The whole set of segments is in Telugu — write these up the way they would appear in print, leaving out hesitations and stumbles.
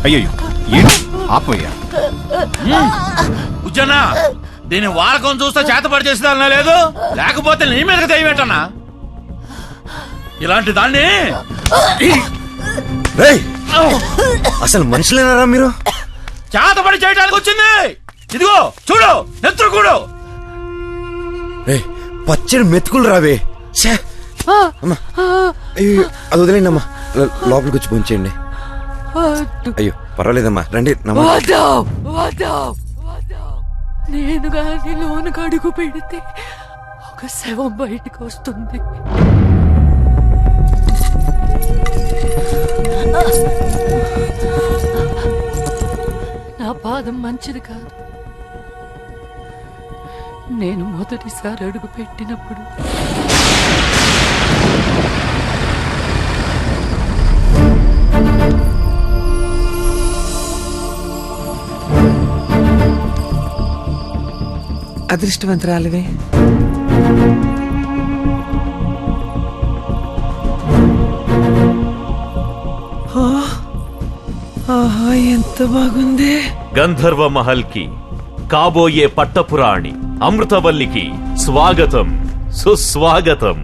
అయ్యో ఏంటి ఆపోయా ఉజ్జనా దీని వాడకం చూస్తే చేతపడి చేసేదాన్నా లేదు, లేకపోతే నీ మీదకి దయవేటన్నా. ఇలాంటి దాన్ని అసలు మనుషులేనారా మీరు? చేతపడి చేయడానికి వచ్చింది. ఇదిగో చూడు, నెత్తురుకూడు. పచ్చడి మెతుకులు రావే. అది వదిలేండి అమ్మా, లోపలికి వచ్చి పోంచేయండి. అయ్యో పర్వాలేదమ్మా, రండి. నేను గాని లోనుకు అడుగు పెడితే ఒక శవం బయటకు వస్తుంది. నా పాదం మంచిది కాదు. నేను మొదటిసారి అడుగు పెట్టినప్పుడు అదృష్టవంతురాలివే. ఎంత బాగుంది. గంధర్వ మహల్ కి కాబోయే పట్టపురాణి అమృతవల్లికి స్వాగతం, సుస్వాగతం.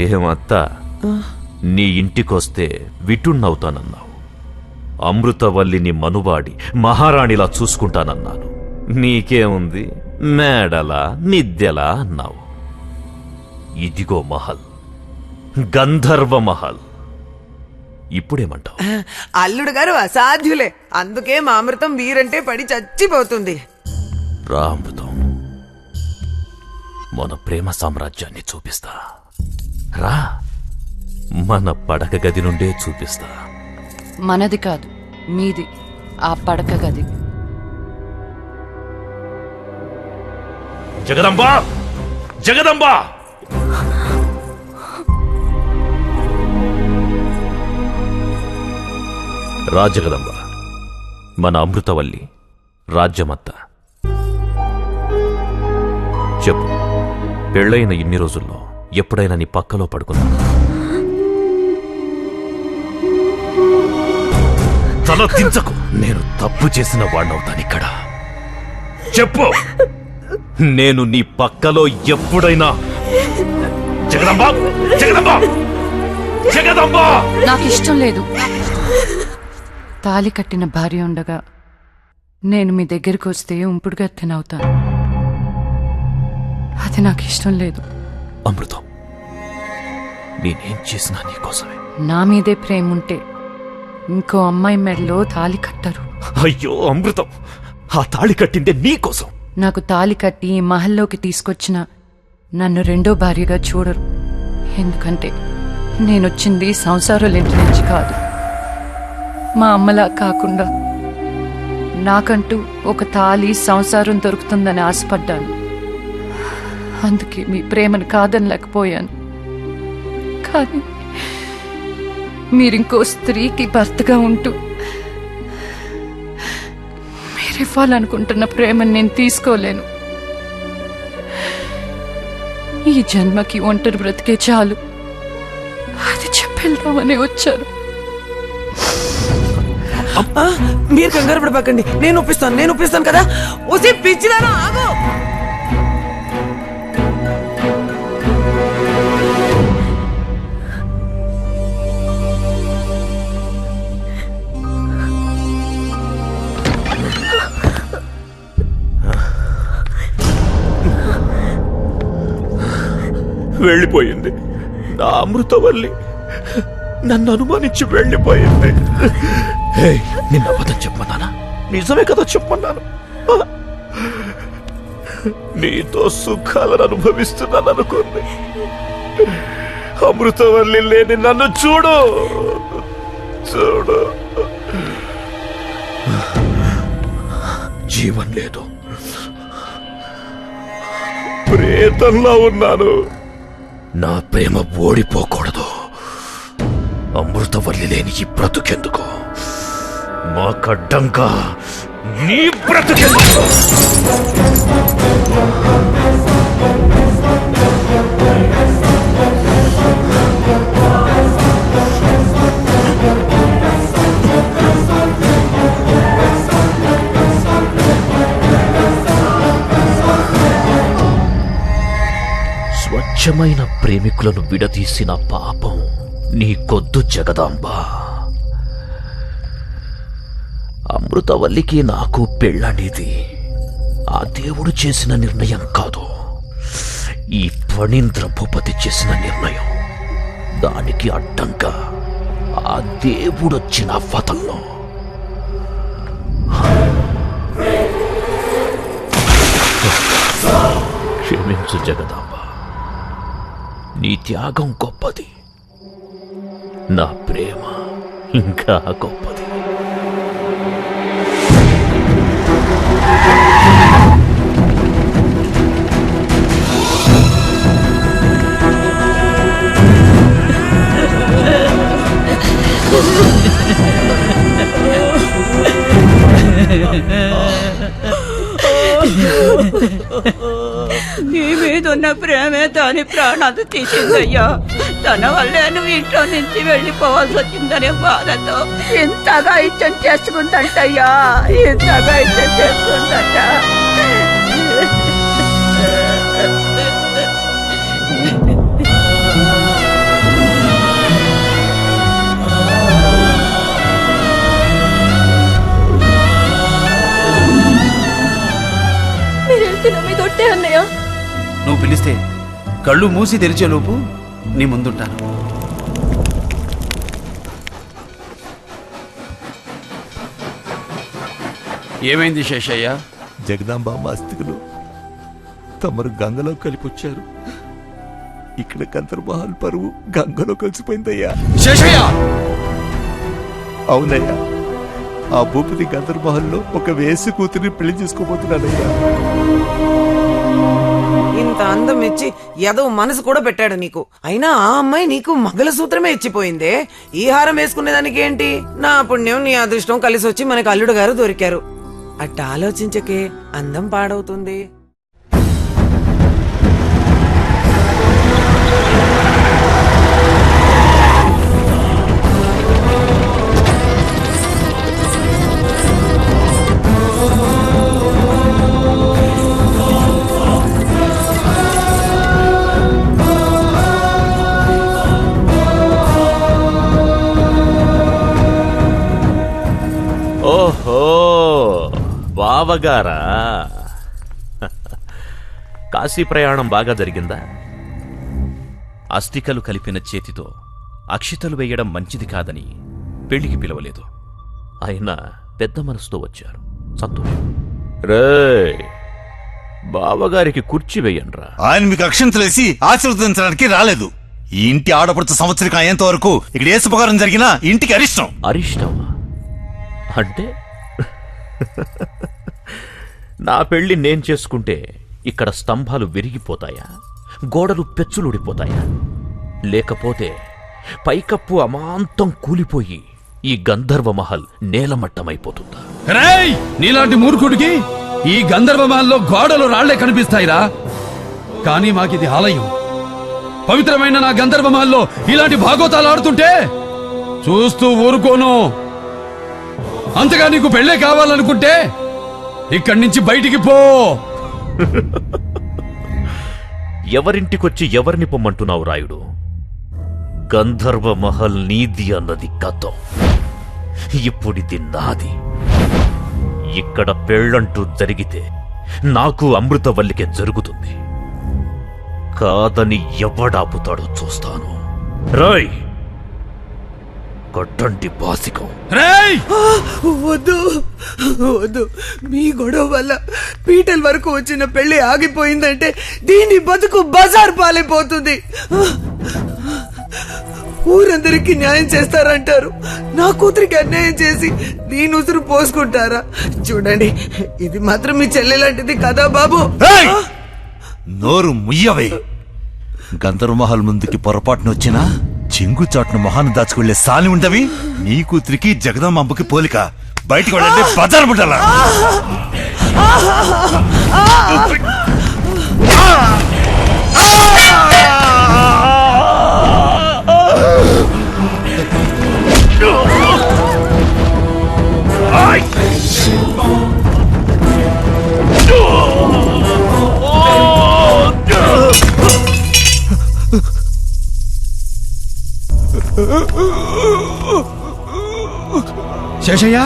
ఏమత్తా, నీ ఇంటికొస్తే విటున్నవుతానన్నావు. అమృతవల్లిని మనువాడి మహారాణిలా చూసుకుంటానన్నాను. నీకేముంది, మేడలా మిద్దెలా అన్నావు. ఇదిగో మహల్, గంధర్వ మహల్. ఇప్పుడేమంటావు? అల్లుడు గారు అసాధ్యులే, అందుకే మా అమృతం వీరంటే పడి చచ్చిపోతుంది. రా అమృతం, మన ప్రేమ సామ్రాజ్యాన్ని చూపిస్తా. రా, మన పడక గది నుండే చూపిస్తా. మనది కాదు, మీది ఆ పడక గది. జగదంబా, జగదంబా! రాజగదంబ, మన అమృతవల్లి రాజ్యమంతా. చెప్పు, పెళ్ళైన ఇన్ని రోజుల్లో ఎప్పుడైనా నీ పక్కలో పడుకున్నా? తల దించకు, నేను తప్పు చేసిన వాణ్ణవుతానిక్కడ. చెప్పు, నేను నీ పక్కలో ఎప్పుడైనా? జగదంబా, జగదంబా, జగదంబా! నాకు ఇష్టం లేదు. తాలి కట్టిన భార్య ఉండగా నేను మీ దగ్గరికి వస్తే ఉంపుడుగా తినవుతాను. అది నాకు ఇష్టం లేదు. అమృతం, నేనేం చేసినా నీకోసమే. నా మీదే ప్రేమ ఉంటే ఇంకో అమ్మాయి మెడలో తాలి కట్టరు. అయ్యో అమృతం, ఆ తాళి కట్టిందే నీకోసం. నాకు తాలి కట్టి ఈ మహల్లోకి తీసుకొచ్చిన నన్ను రెండో భార్యగా చూడరు. ఎందుకంటే నేనొచ్చింది సంసారాల ఇంటి నుంచి కాదు. మా అమ్మలా కాకుండా నాకంటూ ఒక తాలి సంసారం దొరుకుతుందని ఆశపడ్డాను. అందుకే మీ ప్రేమను కాదనలేకపోయాను. కానీ మీరింకో స్త్రీకి భర్తగా ఉంటూ మీరివ్వాలనుకుంటున్న ప్రేమను నేను తీసుకోలేను. ఈ జన్మకి ఒంటరి బ్రతికే చాలు, అది చెప్పేద్దామని వచ్చాను. మీరు కంగారు పడబాకండి, నేను ఒప్పిస్తాను కదా. ఒసి పిచ్చిదానా, ఆగు. వెళ్ళిపోయింది నా అమృతవల్లి, నన్ను అనుమానించి వెళ్ళిపోయింది. నిన్న అబద్ధం చెప్పమన్నానా? నిజమే కదా చెప్పమన్నాను. నీతో సుఖాలను అనుభవిస్తున్నాను అనుకుంది. అమృతవల్లి లేని నన్ను చూడు చూడు, జీవం లేదు, ప్రేతంలా ఉన్నాను. నా ప్రేమ ఓడిపోకూడదు. అమృతవల్లి లేని ఈ బ్రతుకెందుకు? మాకడ్డంగా నీ బ్రతుకెందుకు? స్వచ్ఛమైన ప్రేమికులను విడదీసిన పాపం నీకొద్దు జగదాంబ. అమృతవల్లికి నాకు పెళ్ళనేది ఆ దేవుడు చేసిన నిర్ణయం కాదు, ఈ ఫణీంద్ర భూపతి చేసిన నిర్ణయం. దానికి అడ్డంగా ఆ దేవుడొచ్చిన వదల్లో. క్షమించు జగదాంబ, నీ త్యాగం గొప్పది, నా ప్రేమ ఇంకా గొప్పది. నీ మీదున్న ప్రేమే దాని ప్రాణాలు తీసిందయ్యా. తన వల్లే నువ్వు ఇంట్లో నుంచి వెళ్ళిపోవాల్సి వచ్చిందనే బాధతో ఇంతగా ఇచ్చం చేసుకుందంటయ్యా, ఇంతగా ఇచ్చం చేసుకుందంట. అన్నయ్య, నువ్వు పిలిస్తే కళ్ళు మూసి తెరిచేలోపు నీ ముందుంటాను. ఏమైంది శేషయ్య? జగదాంబ అస్థికులు తమరు గంగలో కలిపొచ్చారు. ఇక్కడ గంధర్వమహల్ పరువు గంగలో కలిసిపోయిందయ్యా. శేషయ్య! అవునయ్యా, ఆ భూపతి గంధర్వమహల్లో ఒక వేసి కూతురిని పెళ్లి చేసుకోబోతున్నాడయ్యా. ఇంత అందం ఇచ్చి ఏదో మనసు కూడా పెట్టాడు నీకు. అయినా ఆ అమ్మాయి నీకు మంగళసూత్రమే ఇచ్చిపోయిందే. ఈ హారం వేసుకునేదానికి ఏంటి? నా పుణ్యం నీ అదృష్టం కలిసి వచ్చి మనకు అల్లుడు గారు దొరికారు. అట్ట ఆలోచించకే, అందం పాడవుతుంది. ఓహో, బావగారా, కాశీ ప్రయాణం బాగా జరిగిందా? అస్థికలు కలిపిన చేతితో అక్షితలు వేయడం మంచిది కాదని పెళ్లికి పిలవలేదు. అయినా పెద్ద మనసుతో వచ్చారు, సంతోషం. రే, బావగారికి కుర్చీ వేయండ్రా. ఆయన మీకు అక్షంతలేసి ఆశీర్వదించడానికి రాలేదు. ఈ ఇంటి ఆడపడుతు సంవత్సరం అయ్యేంత వరకు ఇక్కడ ఏ శుభకారం జరిగినా ఇంటికి అరిష్టం. అరిష్టమా అంటే? నా పెళ్లి నేను చేసుకుంటే ఇక్కడ స్తంభాలు విరిగిపోతాయా, గోడలు పెచ్చులుడిపోతాయా? లేకపోతే పైకప్పు అమాంతం కూలిపోయి ఈ గంధర్వమహల్ నేలమట్టమైపోతుందా? రేయ్, నీలాంటి మూర్ఖుడికి ఈ గంధర్వమహల్లో గోడలు రాళ్లే కనిపిస్తాయిరా. కానీ మాకిది ఆలయం. పవిత్రమైన నా గంధర్వమహల్లో ఇలాంటి భాగోతాలు ఆడుతుంటే చూస్తూ ఊరుకోను. అంతగా నీకు పెళ్ళే కావాలనుకుంటే ఇక్కడి నుంచి బయటికి పో. ఎవరింటికొచ్చి ఎవరిని పొమ్మంటున్నావు రాయుడు? గంధర్వమహల్ నీది అన్నది గతం, ఇప్పుడిది నాది. ఇక్కడ పెళ్ళంటూ జరిగితే నాకు అమృతవల్లికే జరుగుతుంది. కాదని ఎవడాపుతాడో చూస్తాను. రాయ్, కొట్టండి బాసికం. రేయ్, వద్దు వద్దు, మీ గొడవ వల్ల పీటల వరకు వచ్చిన పెళ్లి ఆగిపోయిందంటే దీని బతుకు బజార్ పాలైపోతుంది. ఊరందరికీ న్యాయం చేస్తారంటారు, నా కూతురికి అన్యాయం చేసి దీని ఉసురు పోసుకుంటారా? చూడండి, ఇది మాత్రం మీ చెల్లె లాంటిది కదా బాబు. నోరు ముయ్యవే. గంధర్వమహల్ ముందుకి పొరపాటున వచ్చినా చెంగు చాటును మొహాన్ని దాచుకుళ్లే సాలి ఉండవి. నీ కూతురికి జగదమ్మ అమ్మకి పోలిక. బయటికి వెళ్ళండి, బజారు పుట్టాల. శేషయ్య,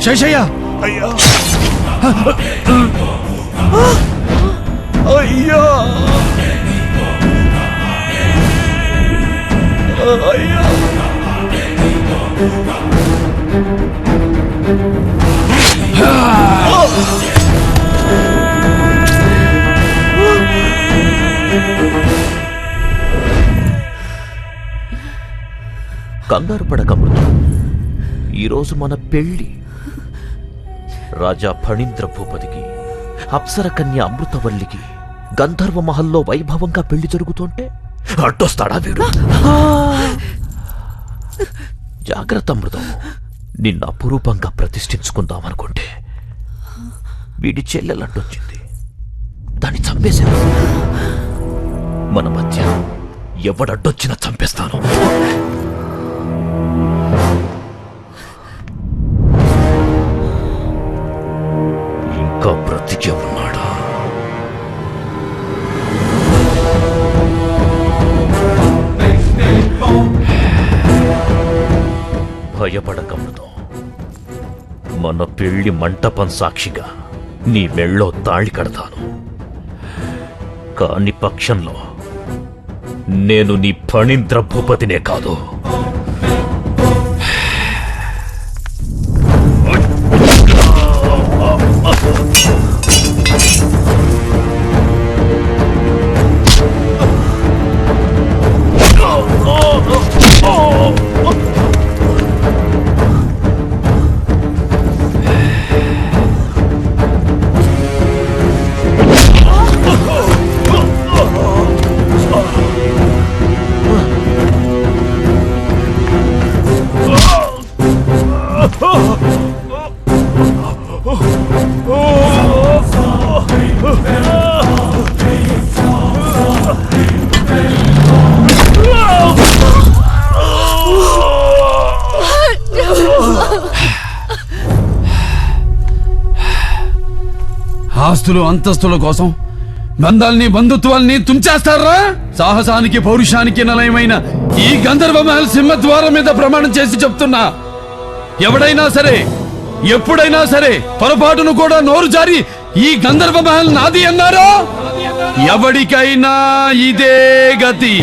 శేషయ్య, అయ్యా అయ్యా అయ్యా కంగారు పడకమృతం. ఈరోజు మన పెళ్లి. రాజా ఫణీంద్ర భూపతికి, అప్సర కన్య అమృతవల్లికి గంధర్వ మహల్లో వైభవంగా పెళ్లి జరుగుతుంటే అడ్డొస్తాడా వీడు? జాగ్రత్త అమృతం. నిన్న అపురూపంగా ప్రతిష్ఠించుకుందామనుకుంటే వీడి చెల్లెలడ్డొచ్చింది. దాన్ని చంపేశాను. మన మధ్య ఎవడడ్డొచ్చినా చంపేస్తాను. ఇంకా బ్రతికే ఉన్నాడా? భయపడకమృతం. మన పెళ్లి మంటపం సాక్షిగా నీ మెళ్ళో తాళి కడతాను. కాని పక్షంలో నేను నీ ఫణీంద్ర భూపతినే కాదు, ఆస్తులు అంతస్తుల కోసం బంధాల్ని బంధుత్వాల్ని తుంచేస్తారా? సాహసానికి పౌరుషానికి నిలయమైన ఈ గంధర్వ మహల్ సింహద్వారం మీద ప్రమాణం చేసి చెప్తున్నా, ఎవడైనా సరే ఎప్పుడైనా సరే పొరపాటును కూడా నోరు జారి ఈ గంధర్వ మహల్ నాది అన్నారో ఎవడికైనా ఇదే గతి.